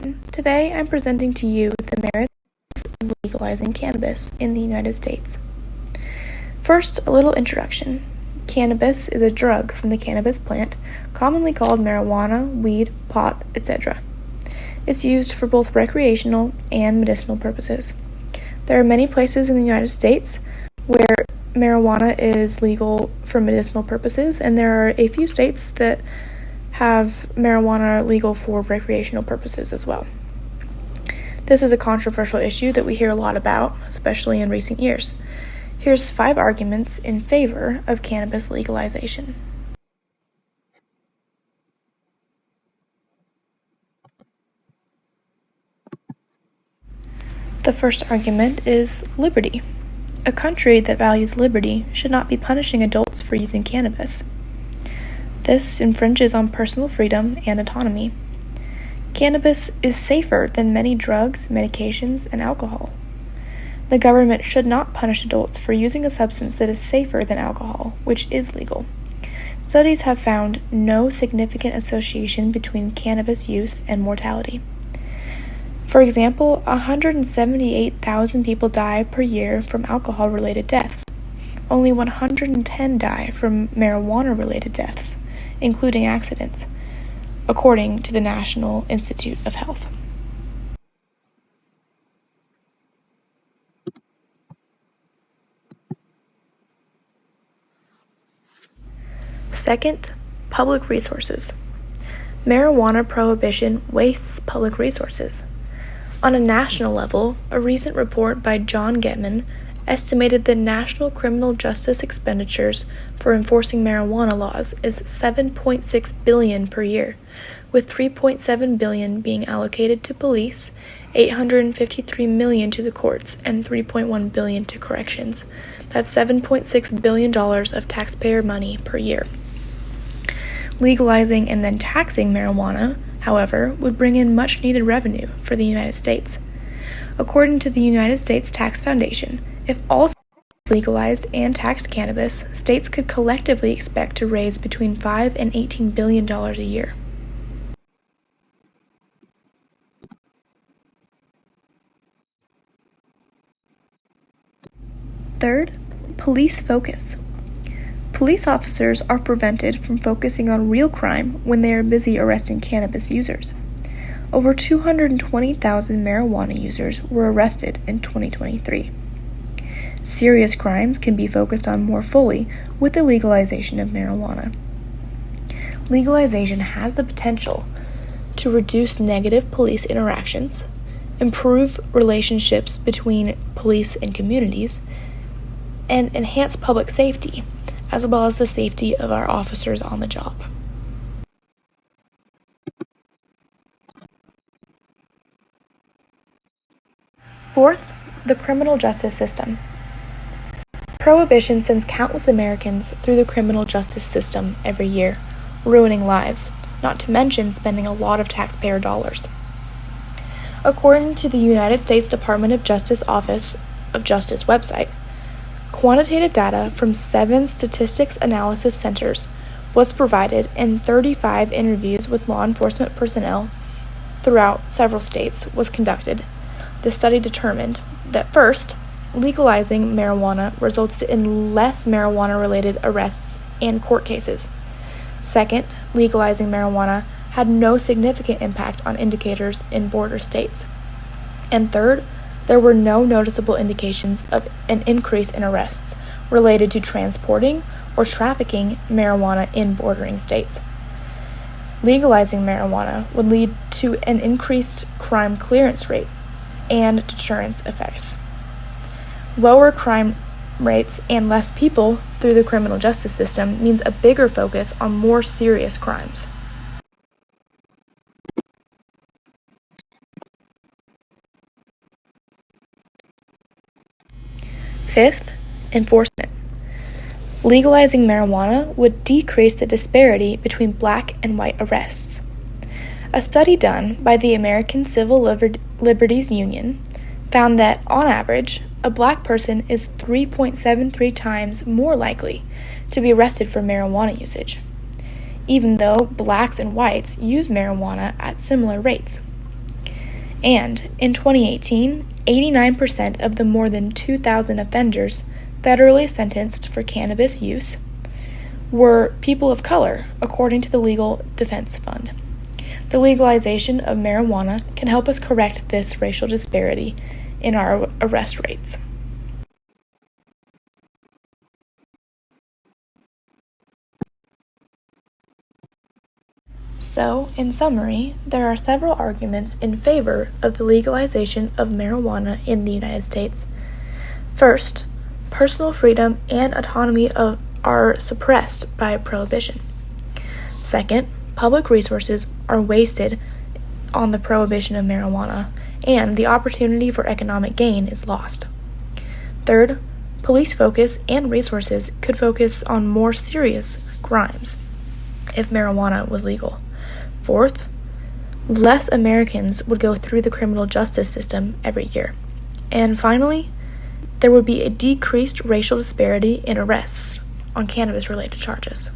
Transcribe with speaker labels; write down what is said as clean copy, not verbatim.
Speaker 1: everyone. Today I'm presenting to you the merits of legalizing cannabis in the United States. First, a little introduction. Cannabis is a drug from the cannabis plant, commonly called marijuana, weed, pot, etc. It's used for both recreational and medicinal purposes. There are many places in the United States where marijuana is legal for medicinal purposes, and there are a few states that have marijuana legal for recreational purposes as well. This is a controversial issue that we hear a lot about, especially in recent years. Here's 5 arguments in favor of cannabis legalization. The first argument is liberty. A country that values liberty should not be punishing adults for using cannabis. This infringes on personal freedom and autonomy. Cannabis is safer than many drugs, medications, and alcohol. The government should not punish adults for using a substance that is safer than alcohol, which is legal. Studies have found no significant association between cannabis use and mortality. For example, 178,000 people die per year from alcohol-related deaths. Only 110 die from marijuana-related deaths, including accidents, according to the National Institute of Health. Second, public resources. Marijuana prohibition wastes public resources. On a national level, a recent report by John Getman estimated that national criminal justice expenditures for enforcing marijuana laws is $7.6 billion per year, with $3.7 billion being allocated to police, $853 million to the courts, and $3.1 billion to corrections. That's $7.6 billion of taxpayer money per year. Legalizing and then taxing marijuana, however, would bring in much-needed revenue for the United States. According to the United States Tax Foundation, if all states legalized and taxed cannabis, states could collectively expect to raise between $5 and $18 billion a year. Third, police focus. Police officers are prevented from focusing on real crime when they are busy arresting cannabis users. Over 220,000 marijuana users were arrested in 2023. Serious crimes can be focused on more fully with the legalization of marijuana. Legalization has the potential to reduce negative police interactions, improve relationships between police and communities, and enhance public safety, as well as the safety of our officers on the job. Fourth, the criminal justice system. Prohibition sends countless Americans through the criminal justice system every year, ruining lives, not to mention spending a lot of taxpayer dollars. According to the United States Department of Justice Office of Justice website, quantitative data from 7 statistics analysis centers was provided, and 35 interviews with law enforcement personnel throughout several states was conducted. The study determined that first, legalizing marijuana resulted in less marijuana-related arrests and court cases. Second, legalizing marijuana had no significant impact on indicators in border states. And third, there were no noticeable indications of an increase in arrests related to transporting or trafficking marijuana in bordering states. Legalizing marijuana would lead to an increased crime clearance rate and deterrence effects. Lower crime rates and less people through the criminal justice system means a bigger focus on more serious crimes. Fifth, enforcement. Legalizing marijuana would decrease the disparity between black and white arrests. A study done by the American Civil Liberties Union found that, on average, a black person is 3.73 times more likely to be arrested for marijuana usage, even though blacks and whites use marijuana at similar rates. And in 2018, 89% of the more than 2,000 offenders federally sentenced for cannabis use were people of color, according to the Legal Defense Fund. The legalization of marijuana can help us correct this racial disparity in our arrest rates. So, in summary, there are several arguments in favor of the legalization of marijuana in the United States. First, personal freedom and autonomy are suppressed by prohibition. Second, public resources are wasted on the prohibition of marijuana, and the opportunity for economic gain is lost. Third, police focus and resources could focus on more serious crimes if marijuana was legal. Fourth, less Americans would go through the criminal justice system every year. And finally, there would be a decreased racial disparity in arrests on cannabis-related charges.